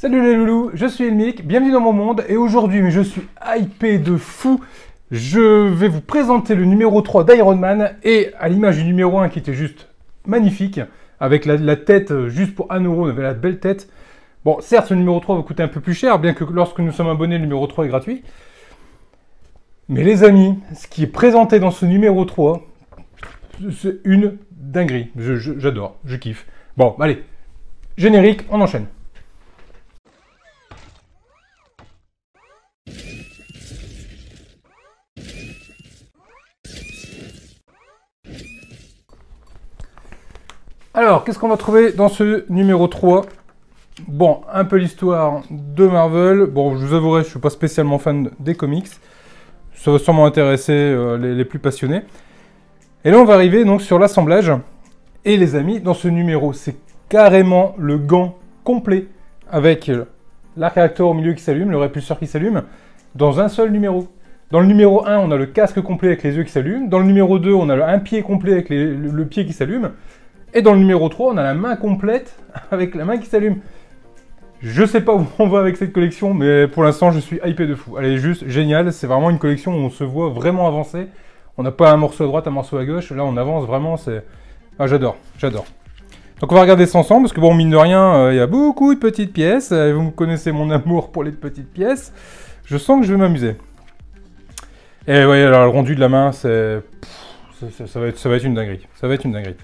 Salut les loulous, je suis Elmic, bienvenue dans mon monde et aujourd'hui, mais je suis hypé de fou, je vais vous présenter le numéro 3 d'Iron Man et à l'image du numéro 1 qui était juste magnifique, avec la tête juste pour 1 €, on avait la belle tête. Bon, certes, ce numéro 3 va coûter un peu plus cher, bien que lorsque nous sommes abonnés, le numéro 3 est gratuit. Mais les amis, ce qui est présenté dans ce numéro 3, c'est une dinguerie. J'adore, je kiffe. Bon, allez, générique, on enchaîne. Alors, qu'est-ce qu'on va trouver dans ce numéro 3? Bon, un peu l'histoire de Marvel. Bon, je vous avouerai, je ne suis pas spécialement fan des comics. Ça va sûrement intéresser les plus passionnés. Et là, on va arriver donc sur l'assemblage. Et les amis, dans ce numéro, c'est carrément le gant complet avec l'arc réacteur au milieu qui s'allume, le répulseur qui s'allume, dans un seul numéro. Dans le numéro 1, on a le casque complet avec les yeux qui s'allument. Dans le numéro 2, on a un pied complet avec le pied qui s'allume. Et dans le numéro 3, on a la main complète avec la main qui s'allume. Je sais pas où on va avec cette collection, mais pour l'instant, je suis hypé de fou. Elle est juste géniale. C'est vraiment une collection où on se voit vraiment avancer. On n'a pas un morceau à droite, un morceau à gauche. Là, on avance vraiment. Ah, j'adore, j'adore. Donc, on va regarder ça ensemble, parce que bon, mine de rien, il y a beaucoup de petites pièces. Vous me connaissez mon amour pour les petites pièces. Je sens que je vais m'amuser. Et oui, alors le rendu de la main, ça va être une dinguerie. Ça va être une dinguerie.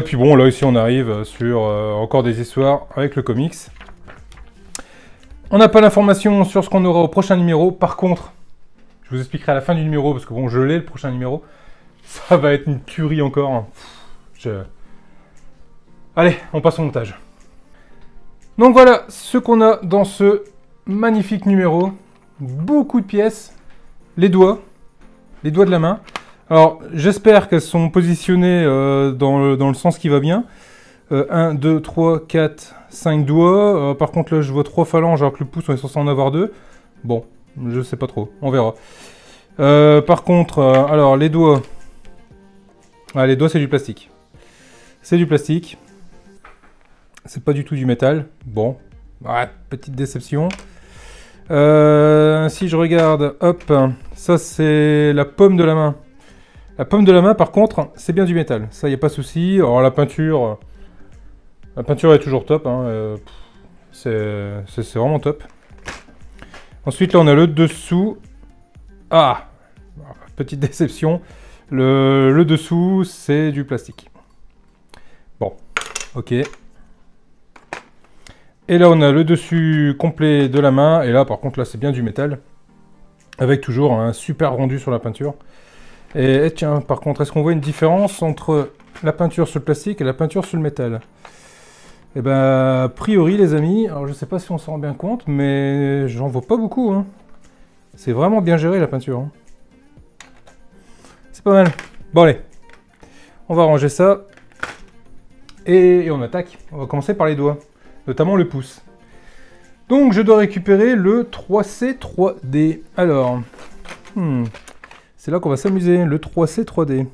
Puis bon, là, ici, on arrive sur encore des histoires avec le comics. On n'a pas l'information sur ce qu'on aura au prochain numéro. Par contre, je vous expliquerai à la fin du numéro, parce que bon, je l'ai, le prochain numéro. Ça va être une tuerie encore. Allez, on passe au montage. Donc voilà ce qu'on a dans ce magnifique numéro. Beaucoup de pièces. Les doigts de la main. Alors, j'espère qu'elles sont positionnées dans le sens qui va bien. 1, 2, 3, 4, 5 doigts. Par contre, là, je vois 3 phalanges, alors que le pouce, on est censé en avoir 2. Bon, je sais pas trop. On verra. Par contre, alors, les doigts... Ah, les doigts, c'est du plastique. C'est du plastique. C'est pas du tout du métal. Bon, ouais, petite déception. Si je regarde, hop, ça, c'est la paume de la main. La paume de la main, par contre, c'est bien du métal. Ça, il n'y a pas de souci. Alors, la peinture est toujours top. Hein. C'est vraiment top. Ensuite, là, on a le dessous. Ah, petite déception. Le dessous, c'est du plastique. Bon, ok. Et là, on a le dessus complet de la main. Et là, par contre, là, c'est bien du métal. Avec toujours un super rendu sur la peinture. Et tiens, par contre, est-ce qu'on voit une différence entre la peinture sur le plastique et la peinture sur le métal? Eh ben, a priori, les amis, alors je sais pas si on s'en rend bien compte, mais j'en vois pas beaucoup. Hein. C'est vraiment bien géré, la peinture. Hein. C'est pas mal. Bon, allez, on va ranger ça. Et on attaque. On va commencer par les doigts, notamment le pouce. Donc, je dois récupérer le 3C 3D. Alors... c'est là qu'on va s'amuser, le 3C 3D.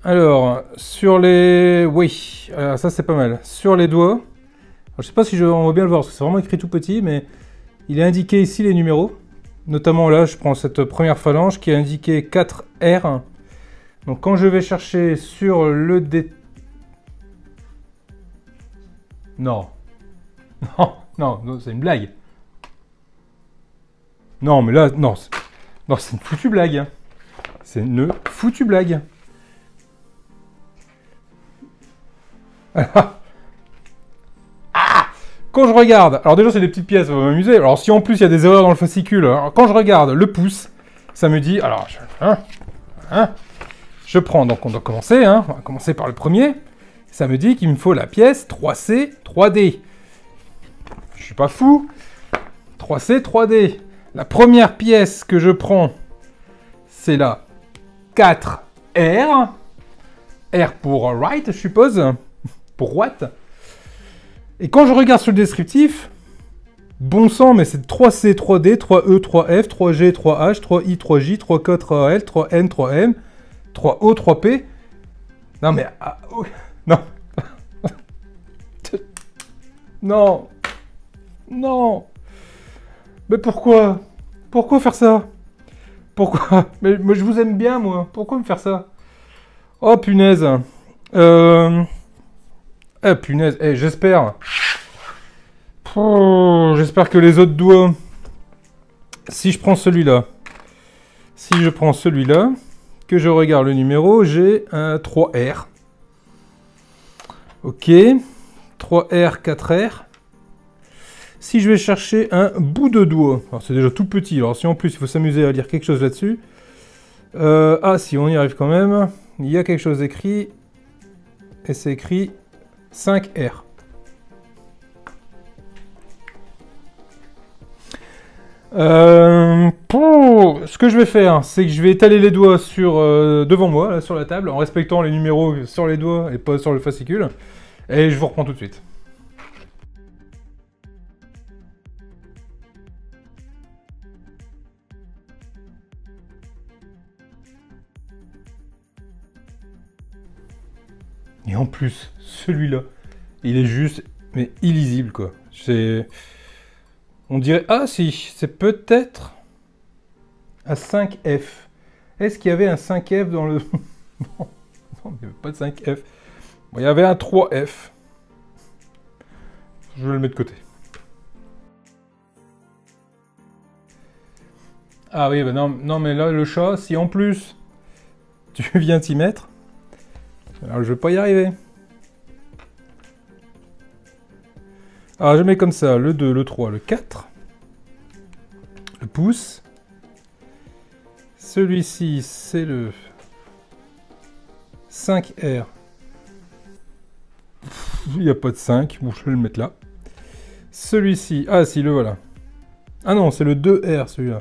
Alors, sur les... Oui, ça c'est pas mal. Sur les doigts, alors, je sais pas si on va bien le voir, parce que c'est vraiment écrit tout petit, mais il est indiqué ici les numéros. Notamment là, je prends cette première phalange qui est indiquée 4R. Donc quand je vais chercher sur le D... Non. Non, c'est une blague. Non, mais là, non... Non, c'est une foutue blague. Hein. C'est une foutue blague. Ah, quand je regarde... Alors déjà, c'est des petites pièces, ça va m'amuser. Alors si en plus, il y a des erreurs dans le fascicule... Alors, quand je regarde le pouce, ça me dit... Alors, je prends... Donc, on doit commencer. Hein. On va commencer par le premier. Ça me dit qu'il me faut la pièce 3C 3D. Je suis pas fou. 3C 3D. La première pièce que je prends, c'est la 4R. R pour right, je suppose. Pour what? Et quand je regarde sur le descriptif, bon sang, mais c'est 3C, 3D, 3E, 3F, 3G, 3H, 3I, 3J, 3K, 3L, 3N, 3M, 3O, 3P. Non mais... Ah, oh, non. Non. Non. Mais pourquoi? Pourquoi faire ça? Pourquoi? Mais je vous aime bien, moi. Pourquoi me faire ça? Oh, punaise. Punaise. Eh, j'espère. J'espère que les autres doigts... Si je prends celui-là... Si je prends celui-là... Que je regarde le numéro, j'ai un 3R. Ok. 3R, 4R. Si je vais chercher un bout de doigt, alors c'est déjà tout petit, alors si en plus il faut s'amuser à lire quelque chose là-dessus, ah si on y arrive quand même, il y a quelque chose écrit, et c'est écrit 5R. Ce que je vais faire, c'est que je vais étaler les doigts sur, devant moi, là, sur la table, en respectant les numéros sur les doigts et pas sur le fascicule, et je vous reprends tout de suite. Et en plus, celui-là, il est juste, mais illisible, quoi. C'est... On dirait... Ah si, c'est peut-être un 5F. Est-ce qu'il y avait un 5F dans le... Non, il n'y avait pas de 5F. Bon, il y avait un 3F. Je vais le mettre de côté. Ah oui, bah non, non, mais là, le chat, si en plus, tu viens t'y mettre... Alors, je vais pas y arriver. Alors, je mets comme ça, le 2, le 3, le 4. Le pouce. Celui-ci, c'est le 5R. Il n'y a pas de 5. Bon, je vais le mettre là. Celui-ci, ah si, le voilà. Ah non, c'est le 2R, celui-là.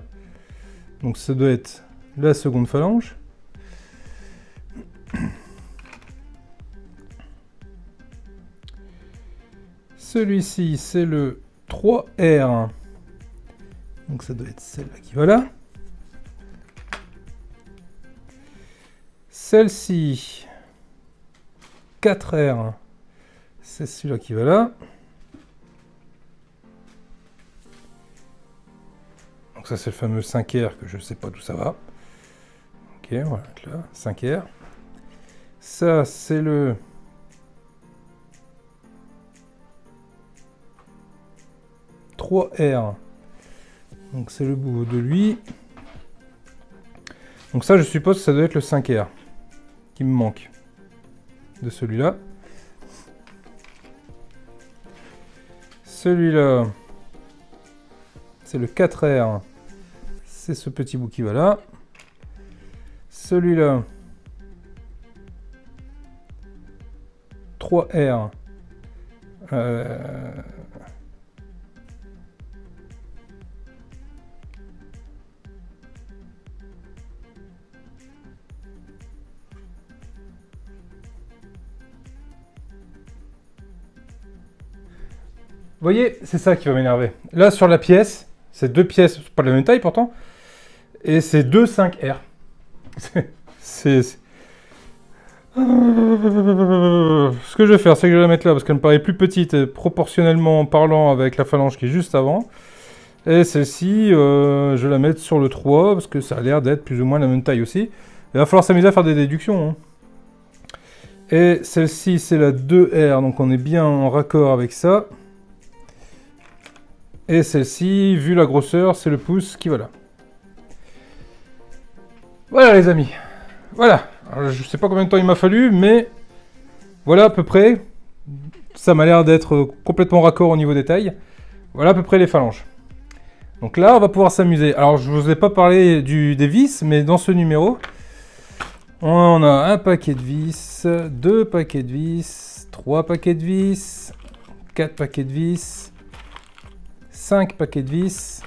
Donc, ça doit être la seconde phalange. Celui-ci, c'est le 3R. Donc ça doit être celle-là qui va là. Celle-ci, 4R. C'est celui-là qui va là. Donc ça, c'est le fameux 5R que je ne sais pas d'où ça va. Ok, on va mettre là, 5R. Ça, c'est le... R. Donc c'est le bout de lui. Donc ça, je suppose que ça doit être le 5R qui me manque de celui-là. Celui-là, c'est le 4R. C'est ce petit bout qui va là. Celui-là, 3R. Vous voyez, c'est ça qui va m'énerver. Là, sur la pièce, c'est deux pièces, pas de la même taille pourtant, et c'est deux 5R. C'est... Ce que je vais faire, c'est que je vais la mettre là, parce qu'elle me paraît plus petite, et proportionnellement parlant avec la phalange qui est juste avant. Et celle-ci, je vais la mettre sur le 3, parce que ça a l'air d'être plus ou moins la même taille aussi. Il va falloir s'amuser à faire des déductions. Hein. Et celle-ci, c'est la 2R, donc on est bien en raccord avec ça. Et celle-ci, vu la grosseur, c'est le pouce qui va là. Voilà les amis. Voilà. Alors, je ne sais pas combien de temps il m'a fallu, mais voilà à peu près. Ça m'a l'air d'être complètement raccord au niveau des tailles. Voilà à peu près les phalanges. Donc là, on va pouvoir s'amuser. Alors, je ne vous ai pas parlé des vis, mais dans ce numéro, on a un paquet de vis, deux paquets de vis, trois paquets de vis, quatre paquets de vis, 5 paquets de vis,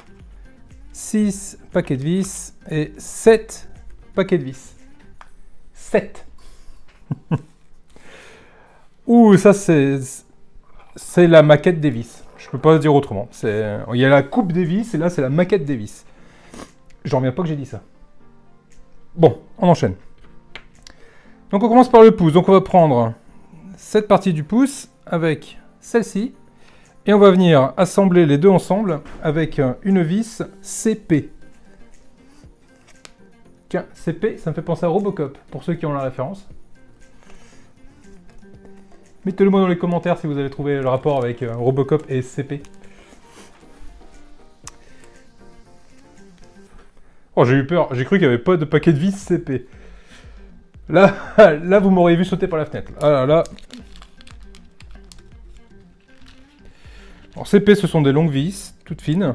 6 paquets de vis et 7 paquets de vis. 7. Ouh, ça c'est la maquette des vis. Je peux pas dire autrement. Il y a la coupe des vis et là c'est la maquette des vis. J'en reviens pas que j'ai dit ça. Bon, on enchaîne. Donc on commence par le pouce. Donc on va prendre cette partie du pouce avec celle-ci. Et on va venir assembler les deux ensemble avec une vis CP. Tiens, CP, ça me fait penser à Robocop, pour ceux qui ont la référence. Mettez-le moi dans les commentaires si vous avez trouvé le rapport avec Robocop et CP. Oh, j'ai eu peur, j'ai cru qu'il n'y avait pas de paquet de vis CP. Là, là vous m'auriez vu sauter par la fenêtre. Ah là là. Alors CP, ce sont des longues vis, toutes fines.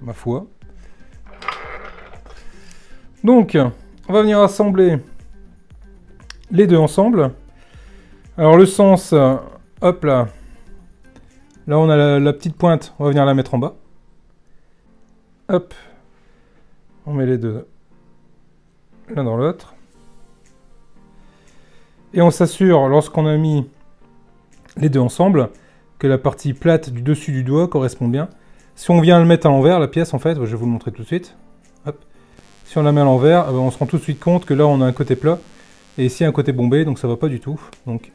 Ma foi. Donc, on va venir assembler les deux ensemble. Alors le sens, hop là. Là on a la petite pointe, on va venir la mettre en bas. Hop. On met les deux l'un dans l'autre. Et on s'assure, lorsqu'on a mis les deux ensemble, que la partie plate du dessus du doigt correspond bien. Si on vient le mettre à l'envers, la pièce en fait, je vais vous le montrer tout de suite. Hop. Si on la met à l'envers, on se rend tout de suite compte que là on a un côté plat et ici un côté bombé, donc ça va pas du tout. Donc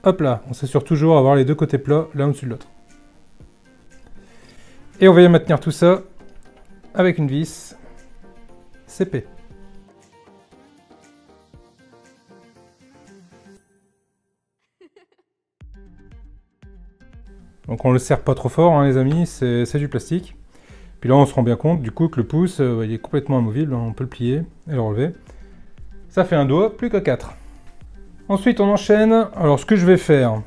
hop là, on s'assure toujours d'avoir les deux côtés plats l'un au-dessus de l'autre. Et on va y maintenir tout ça avec une vis CP. Donc on le serre pas trop fort, hein, les amis, c'est du plastique. Puis là on se rend bien compte du coup que le pouce il est complètement amovible, on peut le plier et le relever. Ça fait un doigt, plus que 4. Ensuite on enchaîne. Alors ce que je vais faire,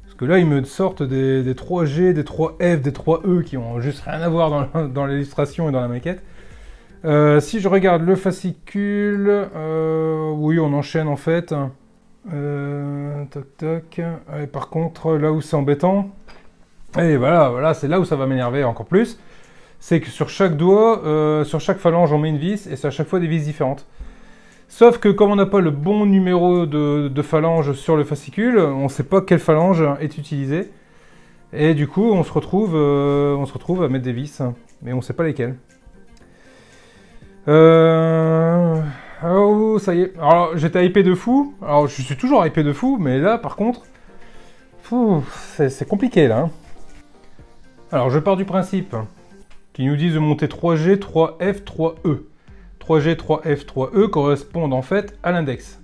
parce que là ils me sortent des 3G, des 3F, des 3E qui ont juste rien à voir dans l'illustration et dans la maquette. Si je regarde le fascicule, oui on enchaîne en fait. Toc toc. Et par contre là où c'est embêtant, et voilà, c'est là où ça va m'énerver encore plus, c'est que sur chaque doigt, sur chaque phalange on met une vis et c'est à chaque fois des vis différentes. Sauf que comme on n'a pas le bon numéro de phalange sur le fascicule, on ne sait pas quelle phalange est utilisée. Et du coup, on se retrouve à mettre des vis, mais on ne sait pas lesquelles. Oh, ça y est. Alors, j'étais hypé de fou. Alors, je suis toujours hypé de fou, mais là, par contre, c'est compliqué, là. Alors, je pars du principe qu'ils nous disent de monter 3G, 3F, 3E. 3G, 3F, 3E correspondent en fait à l'index.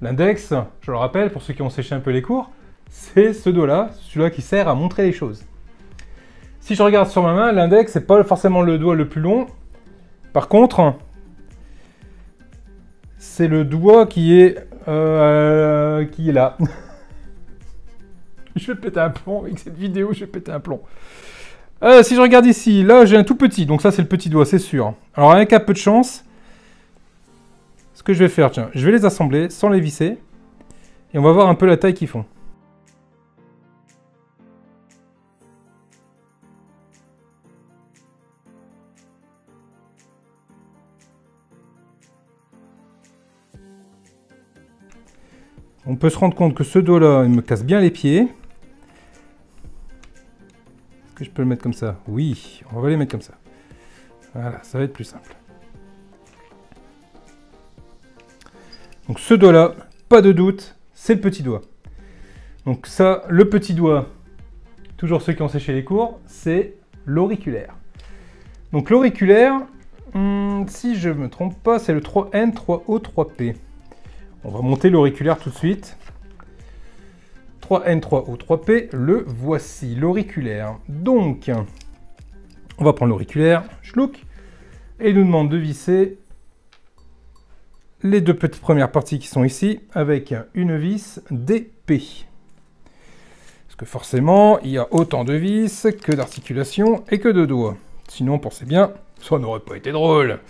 L'index, je le rappelle, pour ceux qui ont séché un peu les cours, c'est ce doigt-là, celui-là qui sert à montrer les choses. Si je regarde sur ma main, l'index, c'est pas forcément le doigt le plus long. Par contre, c'est le doigt qui est là. Je vais péter un plomb avec cette vidéo, je vais péter un plomb. Si je regarde ici, là j'ai un tout petit, donc ça c'est le petit doigt, c'est sûr. Alors avec un peu de chance, ce que je vais faire, tiens, je vais les assembler sans les visser, et on va voir un peu la taille qu'ils font. On peut se rendre compte que ce doigt-là, il me casse bien les pieds. Est-ce que je peux le mettre comme ça? Oui, on va les mettre comme ça. Voilà, ça va être plus simple. Donc ce doigt-là, pas de doute, c'est le petit doigt. Donc ça, le petit doigt, toujours ceux qui ont séché les cours, c'est l'auriculaire. Donc l'auriculaire, si je ne me trompe pas, c'est le 3N, 3O, 3P. On va monter l'auriculaire tout de suite. 3N, 3O, 3P, le voici, l'auriculaire. Donc, on va prendre l'auriculaire, chlouc, et il nous demande de visser les deux petites premières parties qui sont ici, avec une vis DP. Parce que forcément, il y a autant de vis que d'articulations et que de doigts. Sinon, pensez bien, ça n'aurait pas été drôle.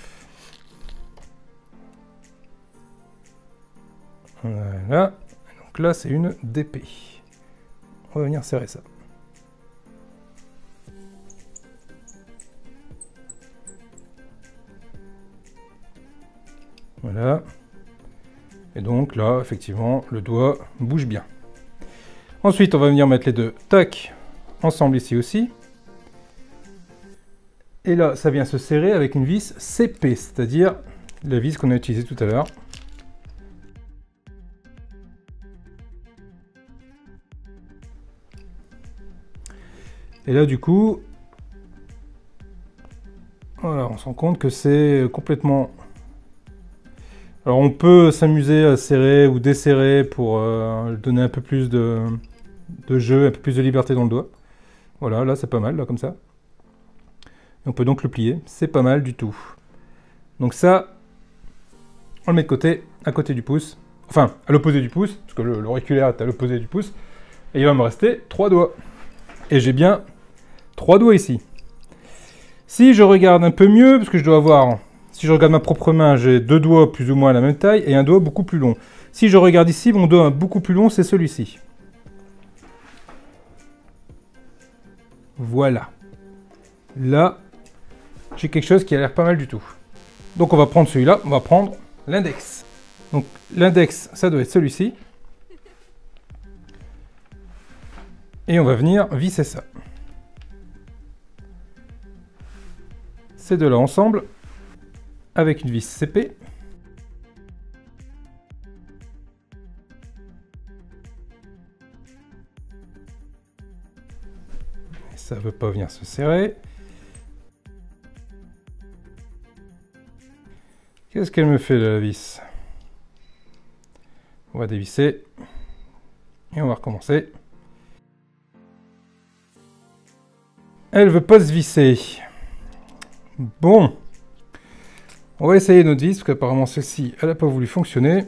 Voilà. Donc là, c'est une DP. On va venir serrer ça. Voilà. Et donc là, effectivement, le doigt bouge bien. Ensuite, on va venir mettre les deux, tac, ensemble ici aussi. Et là, ça vient se serrer avec une vis CP, c'est-à-dire la vis qu'on a utilisée tout à l'heure. Et là, du coup, voilà, on se rend compte que c'est complètement... Alors, on peut s'amuser à serrer ou desserrer pour donner un peu plus de jeu, un peu plus de liberté dans le doigt. Voilà, là, c'est pas mal, là, comme ça. Et on peut donc le plier. C'est pas mal du tout. Donc ça, on le met de côté, à côté du pouce. Enfin, à l'opposé du pouce, parce que l'auriculaire est à l'opposé du pouce. Et il va me rester 3 doigts. Et j'ai bien 3 doigts ici. Si je regarde un peu mieux, parce que je dois avoir... Si je regarde ma propre main, j'ai 2 doigts plus ou moins à la même taille et un doigt beaucoup plus long. Si je regarde ici, mon doigt beaucoup plus long, c'est celui-ci. Voilà. Là, j'ai quelque chose qui a l'air pas mal du tout. Donc on va prendre celui-là, on va prendre l'index. Donc l'index, ça doit être celui-ci. Et on va venir visser ça. Ces deux-là ensemble, avec une vis CP. Et ça ne veut pas venir se serrer. Qu'est-ce qu'elle me fait la vis? On va dévisser. Et on va recommencer. Elle veut pas se visser. Bon. On va essayer notre vis, parce qu'apparemment celle-ci, elle n'a pas voulu fonctionner.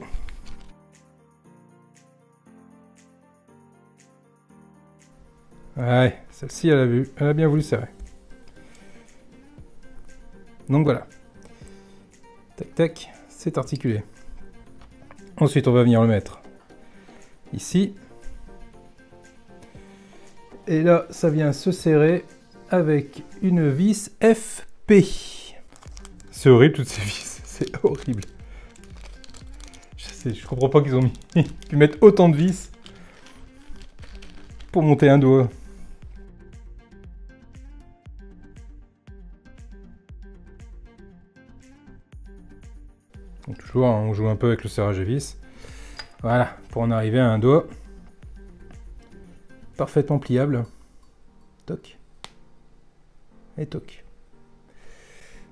Ouais, celle-ci, elle a bien voulu serrer. Donc voilà. Tac, tac, c'est articulé. Ensuite, on va venir le mettre ici. Et là, ça vient se serrer avec une vis FP. C'est horrible, toutes ces vis. C'est horrible. Je comprends pas qu'ils ont pu mettre autant de vis pour monter un doigt. Donc toujours, on joue un peu avec le serrage de vis. Voilà, pour en arriver à un doigt parfaitement pliable. Toc. Et toc.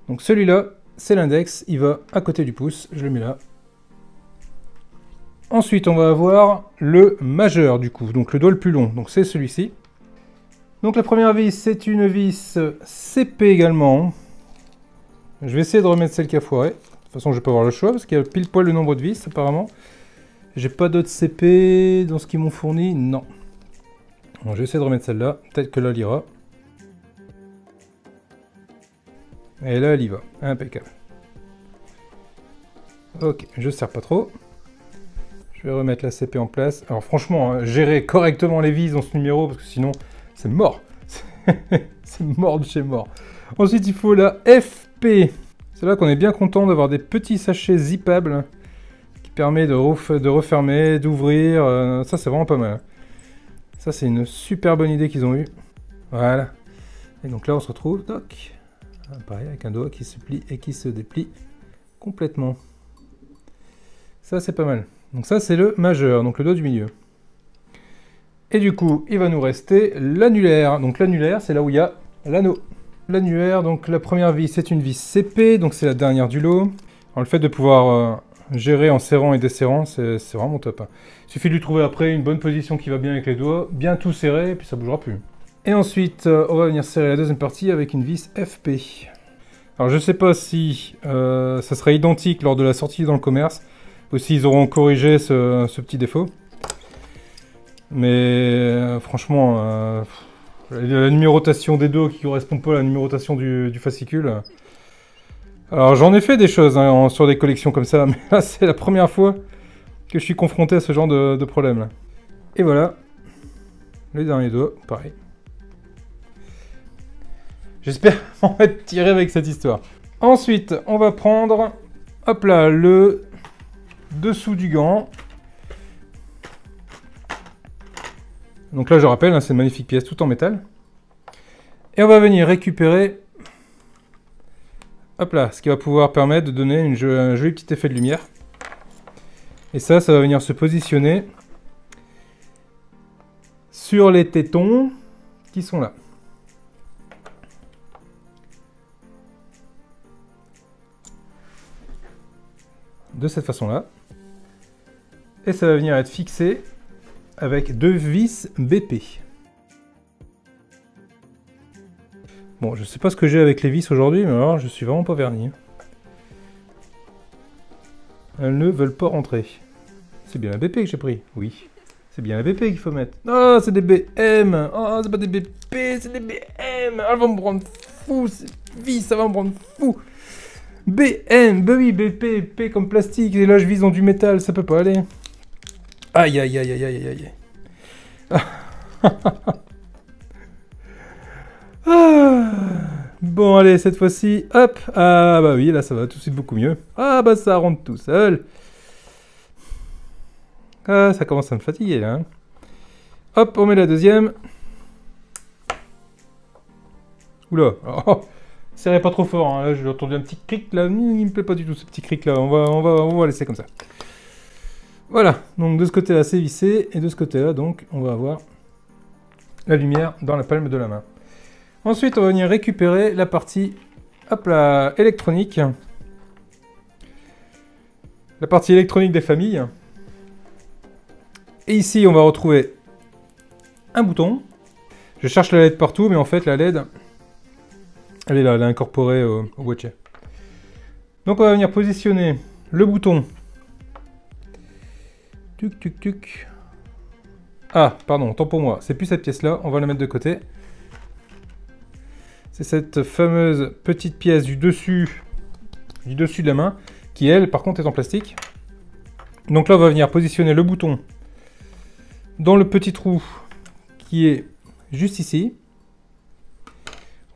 Donc celui-là, c'est l'index, il va à côté du pouce, je le mets là. Ensuite, on va avoir le majeur du coup, donc le doigt le plus long, donc c'est celui-ci. Donc la première vis, c'est une vis CP également. Je vais essayer de remettre celle qui a foiré. De toute façon, je vais pas avoir le choix parce qu'il y a pile poil le nombre de vis apparemment. J'ai pas d'autres CP dans ce qu'ils m'ont fourni, non. Bon, je vais essayer de remettre celle-là, peut-être que là elle ira. Et là elle y va, impeccable. Ok, je ne serre pas trop. Je vais remettre la CP en place. Alors franchement, hein, gérer correctement les vis dans ce numéro, parce que sinon c'est mort. C'est mort de chez mort. Ensuite il faut la FP. C'est là qu'on est bien content d'avoir des petits sachets zippables qui permet de refermer, d'ouvrir. Ça c'est vraiment pas mal. Ça c'est une super bonne idée qu'ils ont eue. Voilà. Et donc là on se retrouve, toc. Pareil, avec un doigt qui se plie et qui se déplie complètement. Ça, c'est pas mal. Donc ça, c'est le majeur, donc le doigt du milieu. Et du coup, il va nous rester l'annulaire. Donc l'annulaire, c'est là où il y a l'anneau. L'annulaire, donc la première vis, c'est une vis CP, donc c'est la dernière du lot. Alors le fait de pouvoir gérer en serrant et desserrant, c'est vraiment top. Hein. Il suffit de lui trouver après une bonne position qui va bien avec les doigts, bien tout serrer, et puis ça bougera plus. Et ensuite, on va venir serrer la deuxième partie avec une vis FP. Alors je ne sais pas si ça sera identique lors de la sortie dans le commerce, ou s'ils auront corrigé ce petit défaut. Mais franchement, la numérotation des dos qui correspond pas à la numérotation du fascicule. Alors j'en ai fait des choses hein, sur des collections comme ça, mais là c'est la première fois que je suis confronté à ce genre de problème. Là. Et voilà, les derniers doigts, pareil. J'espère en être tiré avec cette histoire. Ensuite, on va prendre, hop là, le dessous du gant. Donc là, je rappelle, hein, c'est une magnifique pièce, tout en métal. Et on va venir récupérer, hop là, ce qui va pouvoir permettre de donner un joli petit effet de lumière. Et ça va venir se positionner sur les tétons qui sont là. de cette façon-là. Et ça va venir être fixé avec 2 vis BP. Bon, je sais pas ce que j'ai avec les vis aujourd'hui, mais alors je suis vraiment pas verni. Elles ne veulent pas rentrer. C'est bien la BP que j'ai pris, oui. C'est bien la BP qu'il faut mettre. Oh, c'est des BM. Oh, c'est pas des BP, c'est des BM. Elles vont me rendre fou, ces vis, ça va me rendre fou. BM, bah oui, BP, P comme plastique. Et là, je vise dans du métal, ça peut pas aller. Aïe, aïe, aïe, aïe, aïe, aïe. Ah. Bon, allez, cette fois-ci, hop. Ah, bah oui, là, ça va tout de suite beaucoup mieux. Ah, bah ça rentre tout seul. Ah, ça commence à me fatiguer, là. Hop, on met la deuxième. Oula. Oh, serrez pas trop fort, hein. Là, j'ai entendu un petit cric, là. Il me plaît pas du tout, ce petit cric, là. On va laisser comme ça. Voilà. Donc, de ce côté-là, c'est vissé. Et de ce côté-là, donc, on va avoir la lumière dans la palme de la main. Ensuite, on va venir récupérer la partie, hop là, électronique. La partie électronique des familles. Et ici, on va retrouver un bouton. Je cherche la LED partout, mais en fait, la LED, elle est là, elle est incorporée au boîtier. Donc, on va venir positionner le bouton. Tuc, tuc, tuc. Ah, pardon, tant pour moi. C'est plus cette pièce-là, on va la mettre de côté. C'est cette fameuse petite pièce du dessus de la main, qui elle, par contre, est en plastique. Donc là, on va venir positionner le bouton dans le petit trou qui est juste ici.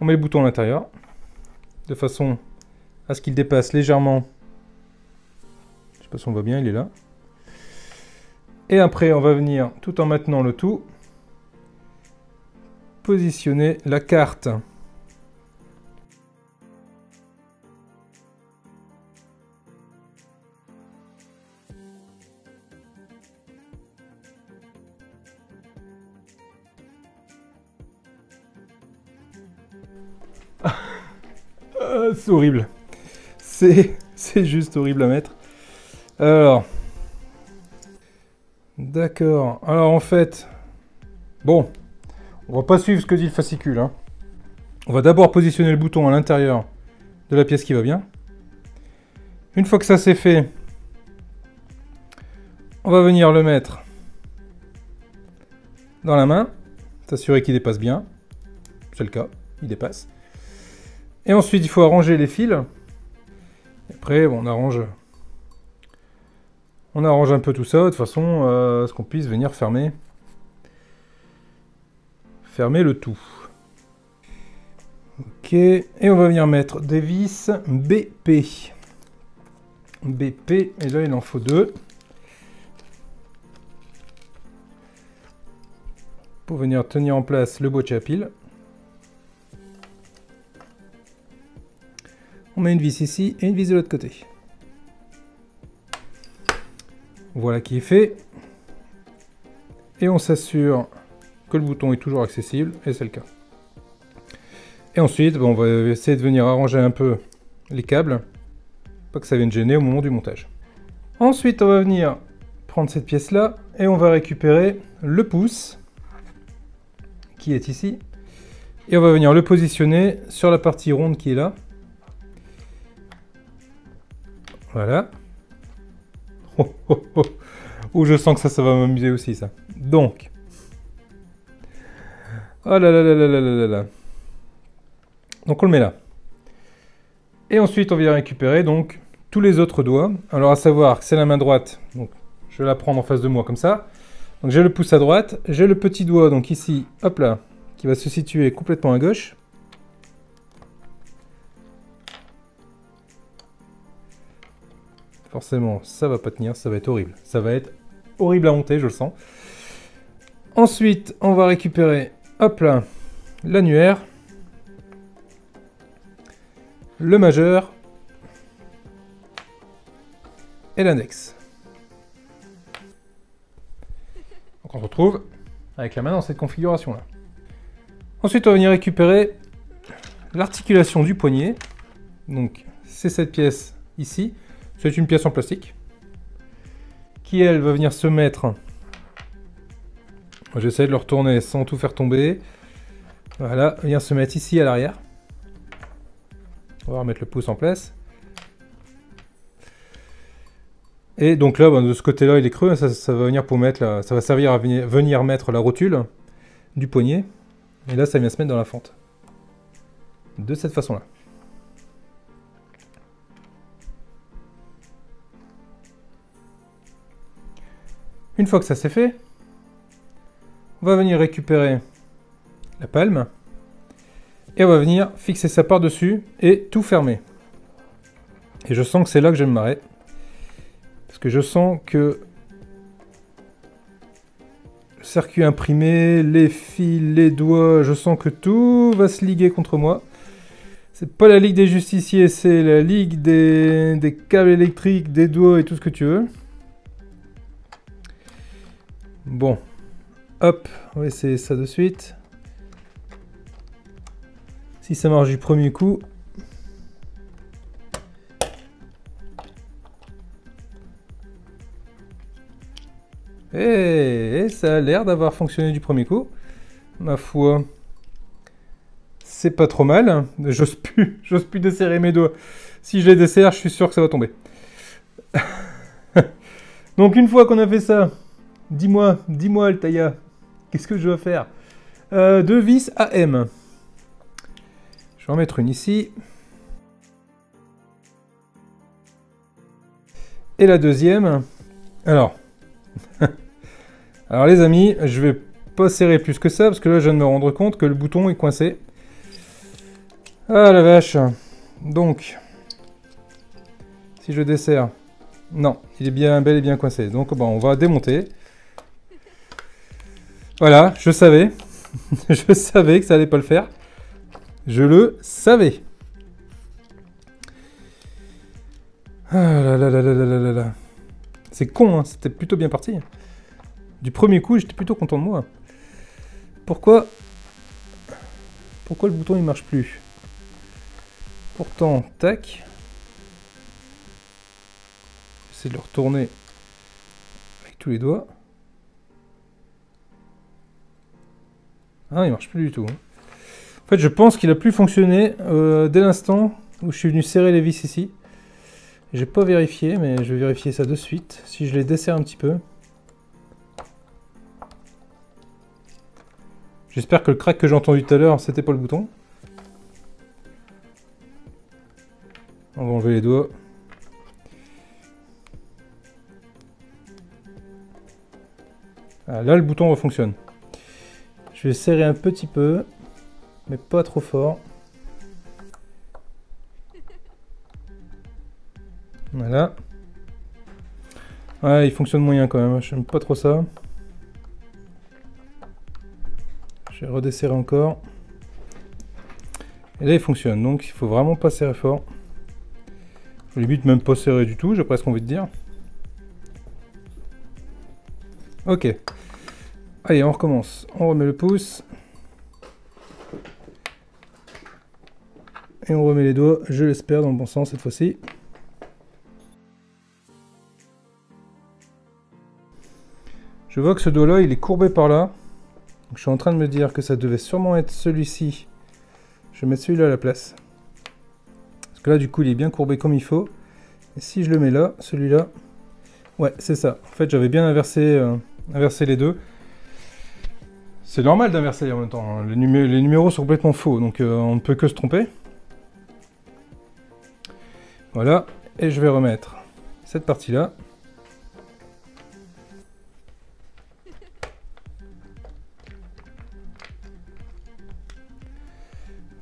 On met le bouton à l'intérieur, de façon à ce qu'il dépasse légèrement. Je sais pas si on voit bien, il est là. Et après, on va venir, tout en maintenant le tout, positionner la carte. C'est horrible. C'est juste horrible à mettre. Alors. D'accord. Alors en fait. Bon. On va pas suivre ce que dit le fascicule. Hein. On va d'abord positionner le bouton à l'intérieur de la pièce qui va bien. Une fois que ça c'est fait. On va venir le mettre dans la main. S'assurer qu'il dépasse bien. C'est le cas. Il dépasse. Et ensuite, il faut arranger les fils. Et après, bon, on arrange un peu tout ça, de façon à ce qu'on puisse venir fermer le tout. Ok, et on va venir mettre des vis BP. BP, et là, il en faut 2. Pour venir tenir en place le boîtier à piles. On met une vis ici et une vis de l'autre côté. Voilà qui est fait. Et on s'assure que le bouton est toujours accessible, et c'est le cas. Et ensuite, on va essayer de venir arranger un peu les câbles, pas que ça vienne gêner au moment du montage. Ensuite, on va venir prendre cette pièce-là, et on va récupérer le pouce, qui est ici. Et on va venir le positionner sur la partie ronde qui est là. Voilà. Oh, oh, oh. Oh, je sens que ça va m'amuser aussi, ça. Donc. Oh là là là là là là là. Donc on le met là. Et ensuite on vient récupérer donc tous les autres doigts. Alors à savoir que c'est la main droite. Donc je vais la prendre en face de moi comme ça. Donc j'ai le pouce à droite. J'ai le petit doigt donc ici, hop là, qui va se situer complètement à gauche. Forcément, ça va pas tenir, ça va être horrible. Ça va être horrible à monter, je le sens. Ensuite, on va récupérer, hop là, l'annuaire, le majeur et l'index. Donc on se retrouve avec la main dans cette configuration-là. Ensuite, on va venir récupérer l'articulation du poignet. Donc, c'est cette pièce ici. C'est une pièce en plastique, qui elle va venir se mettre. J'essaie de le retourner sans tout faire tomber. Voilà, venir se mettre ici à l'arrière. On va remettre le pouce en place. Et donc là, de ce côté-là, il est creux. Ça va venir pour mettre ça va servir à venir mettre la rotule du poignet. Et là, ça vient se mettre dans la fente. De cette façon-là. Une fois que ça c'est fait, on va venir récupérer la palme. Et on va venir fixer ça par-dessus et tout fermer. Et je sens que c'est là que je vais me marrer. Parce que je sens que le circuit imprimé, les fils, les doigts, je sens que tout va se liguer contre moi. C'est pas la Ligue des Justiciers, c'est la Ligue des câbles électriques, des doigts et tout ce que tu veux. Bon. Hop, on va essayer ça de suite. Si ça marche du premier coup. Et ça a l'air d'avoir fonctionné du premier coup. Ma foi, c'est pas trop mal. J'ose plus desserrer mes doigts. Si je les desserre, je suis sûr que ça va tomber. Donc une fois qu'on a fait ça, dis-moi Altaïa, qu'est-ce que je dois faire? Deux vis AM. Je vais en mettre une ici. Et la deuxième. Alors les amis, je vais pas serrer plus que ça, parce que là je viens de me rendre compte que le bouton est coincé. Ah la vache. Donc, si je desserre... Non, il est bien bel et bien coincé. Donc bon, on va démonter. Voilà, je savais. Je savais que ça allait pas le faire. Je le savais. Ah là là là là là là là. C'est con, hein, c'était plutôt bien parti. Du premier coup, j'étais plutôt content de moi. Pourquoi le bouton il marche plus? Pourtant, tac. J'essaie de le retourner avec tous les doigts. Ah, il marche plus du tout. En fait, je pense qu'il a plus fonctionné dès l'instant où je suis venu serrer les vis ici. J'ai pas vérifié, mais je vais vérifier ça de suite. Si je les desserre un petit peu. J'espère que le crack que j'ai entendu tout à l'heure, c'était pas le bouton. On va enlever les doigts. Ah, là, le bouton refonctionne. Je vais serrer un petit peu, mais pas trop fort. Voilà. Ouais, il fonctionne moyen quand même, j'aime pas trop ça. Je vais redesserrer encore. Et là il fonctionne, donc il faut vraiment pas serrer fort. Au limite même pas serrer du tout, j'ai presque envie de dire. Ok. Allez, on recommence. On remet le pouce. Et on remet les doigts, je l'espère, dans le bon sens cette fois-ci. Je vois que ce doigt-là, il est courbé par là. Donc, je suis en train de me dire que ça devait sûrement être celui-ci. Je vais mettre celui-là à la place. Parce que là, du coup, il est bien courbé comme il faut. Et si je le mets là, celui-là... Ouais, c'est ça. En fait, j'avais bien inversé les deux. C'est normal d'inverser en même temps. Hein. Les numéros sont complètement faux, donc on ne peut que se tromper. Voilà. Et je vais remettre cette partie-là.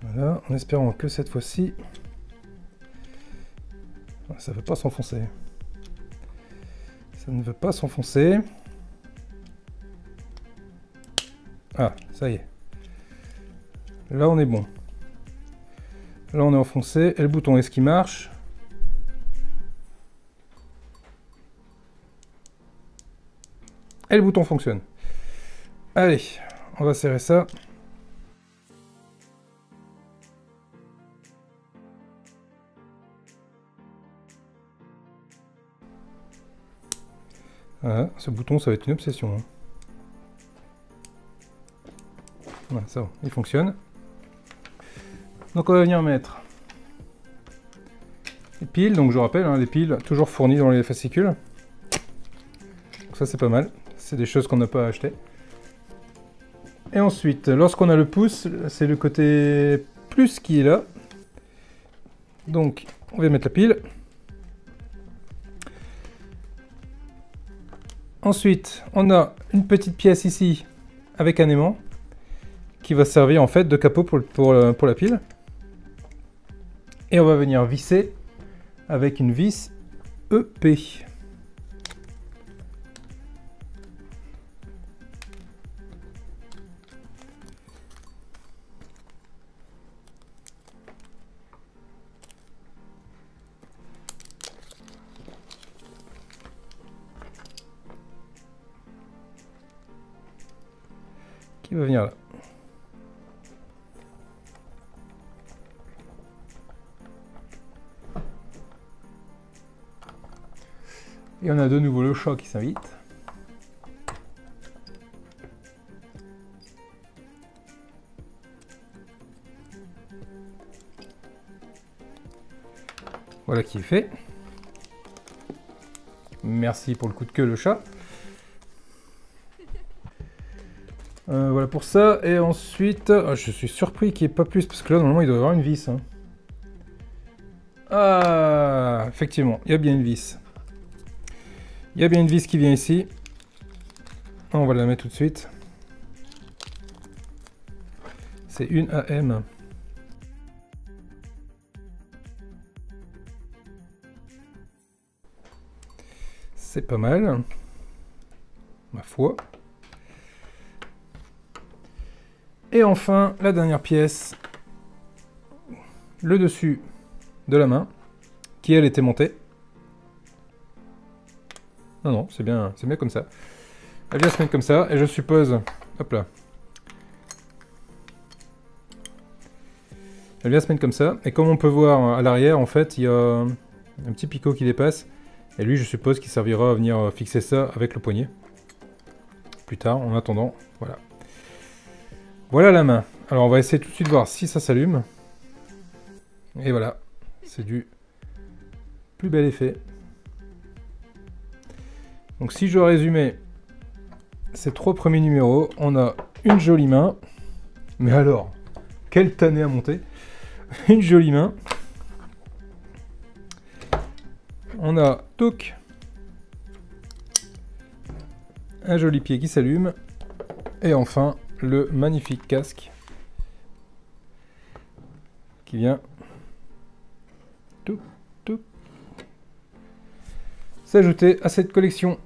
Voilà, en espérant que cette fois-ci, ça ne veut pas s'enfoncer. Ça ne veut pas s'enfoncer. Ah, ça y est. Là, on est bon. Là, on est enfoncé. Et le bouton, est-ce qu'il marche? Et le bouton fonctionne. Allez, on va serrer ça. Ah, ce bouton, ça va être une obsession. Hein. Voilà, ça va, il fonctionne. Donc on va venir mettre les piles, donc je rappelle, hein, les piles toujours fournies dans les fascicules. Donc ça c'est pas mal, c'est des choses qu'on n'a pas achetées. Et ensuite, lorsqu'on a le pouce, c'est le côté plus qui est là. Donc on va mettre la pile. Ensuite, on a une petite pièce ici avec un aimant qui va servir en fait de capot pour la pile. Et on va venir visser avec une vis EP. Qui va venir là. Et on a de nouveau le chat qui s'invite. Voilà qui est fait. Merci pour le coup de queue, le chat. Voilà pour ça. Et ensuite, je suis surpris qu'il n'y ait pas plus, parce que là, normalement, il doit y avoir une vis. Hein. Ah, effectivement, il y a bien une vis. Il y a bien une vis qui vient ici. On va la mettre tout de suite. C'est une AM. C'est pas mal. Ma foi. Et enfin, la dernière pièce. Le dessus de la main. Qui elle était montée. Non, non, c'est bien comme ça. Elle vient se mettre comme ça, et je suppose... Hop là. Elle vient se mettre comme ça, et comme on peut voir à l'arrière, en fait, il y a un petit picot qui dépasse. Et lui, je suppose qu'il servira à venir fixer ça avec le poignet. Plus tard, en attendant, voilà. Voilà la main. Alors, on va essayer tout de suite de voir si ça s'allume. Et voilà, c'est du plus bel effet. Donc si je dois résumer ces 3 premiers numéros, on a une jolie main. Mais alors, quelle tannée à monter. Une jolie main. On a donc un joli pied qui s'allume. Et enfin, le magnifique casque qui vient tout s'ajouter à cette collection.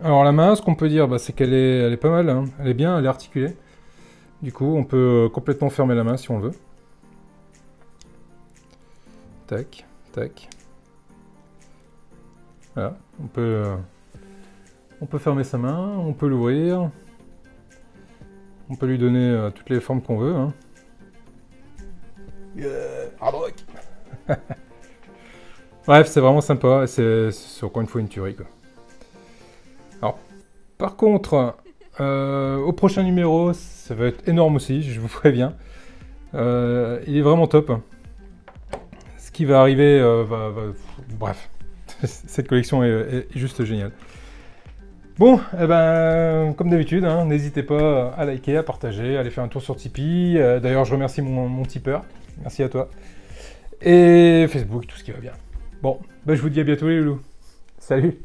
Alors la main, ce qu'on peut dire, c'est qu'elle est pas mal, hein. Elle est bien, elle est articulée. Du coup, on peut complètement fermer la main si on le veut. Tac, tac. Voilà, on peut fermer sa main, on peut l'ouvrir. On peut lui donner toutes les formes qu'on veut. Hein. Yeah, bref, c'est vraiment sympa, c'est encore une fois une tuerie, quoi. Alors, par contre, au prochain numéro, ça va être énorme aussi, je vous préviens. Il est vraiment top. Ce qui va arriver, bref, cette collection est juste géniale. Bon, eh ben, comme d'habitude, hein, n'hésitez pas à liker, à partager, à aller faire un tour sur Tipeee. D'ailleurs, je remercie mon tipeur. Merci à toi. Et Facebook, tout ce qui va bien. Bon, ben, je vous dis à bientôt les loulous. Salut!